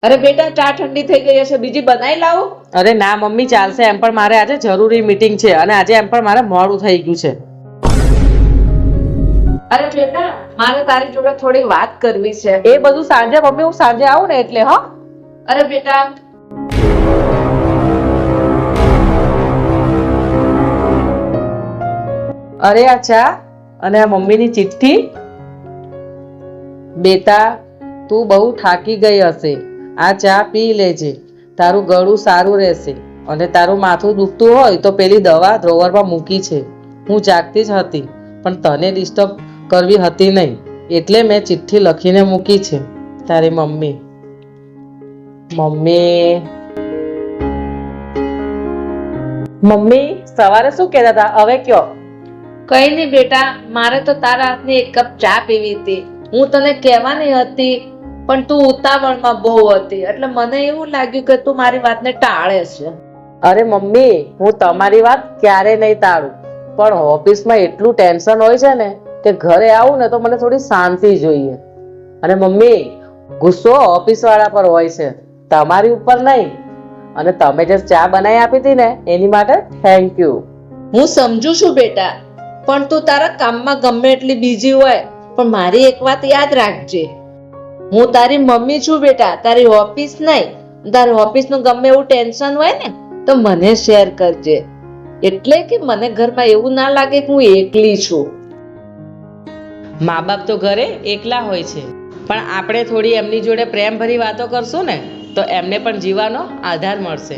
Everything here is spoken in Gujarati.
અરે બેટા, ચા ઠંડી થઈ ગઈ હશે, બીજી બનાવી લાવો. અરે ના મમ્મી, ચાલશે. એમ પણ મારે આજે જરૂરી મીટિંગ છે અને આજે એમ પણ મારે મોડું થઈ ગયું છે. અરે બેટા, મારે તારી જોડે થોડી વાત કરવી છે. એ બધું સાંજે મમ્મી, હું સાંજે આવું ને એટલે. હા અરે બેટા, અરે આ ચા અને આ મમ્મીની ચિઠ્ઠી. બેટા, તું બહુ થાકી ગઈ હશે. આ ચા પી લેજે, તારું ગળું સારું રહેશે. અને તારું માથું દુખતું હોય તો પેલી દવા ડ્રોવરમાં મૂકી છે. હું જાગતી જ હતી પણ તને ડિસ્ટર્બ કરવી હતી નહીં, એટલે મેં ચિઠ્ઠી લખીને મૂકી છે. તારી મમ્મી. મમ્મી, મમ્મી સવારે શું કહેતા હતા, હવે કયો. કઈ નહીં બેટા, મારે તો તારા હાથની એક કપ ચા પીવી હતી. હું તને કહેવાની હતી પણ તું ઉતાવળમાં બહુ હતી, એટલે મને એવું લાગ્યું કે તું મારી વાતને ટાળે છે. અરે મમ્મી, હું તમારી વાત ક્યારે નહીં ટાળું, પણ ઓફિસમાં એટલું ટેન્શન હોય છે ને કે ઘરે આવું ને તો મને થોડી શાંતિ જોઈએ. અને મમ્મી, ગુસ્સો ઓફિસ વાળા પર હોય છે, તમારી ઉપર નહીં. અને તમે જે ચા બનાવી આપી હતી ને એની માટે થેન્ક યુ. હું સમજુ છું બેટા, પણ તું તારા કામમાં ગમે એટલી બીજી હોય પણ મારી એક વાત યાદ રાખજે. હું તારી મમ્મી છું બેટા, તારી ઓફિસ નહીં. તારી ઓફિસનું ગમે એવું ટેન્શન હોય ને તો મને શેર કરજે, એટલે કે મને ઘરમાં એવું ના લાગે કે હું એકલી છું. મા બાપ તો ઘરે એકલા હોય છે, પણ આપણે થોડી એમની જોડે પ્રેમભરી વાતો કરશું ને તો એમને પણ જીવવાનો આધાર મળશે.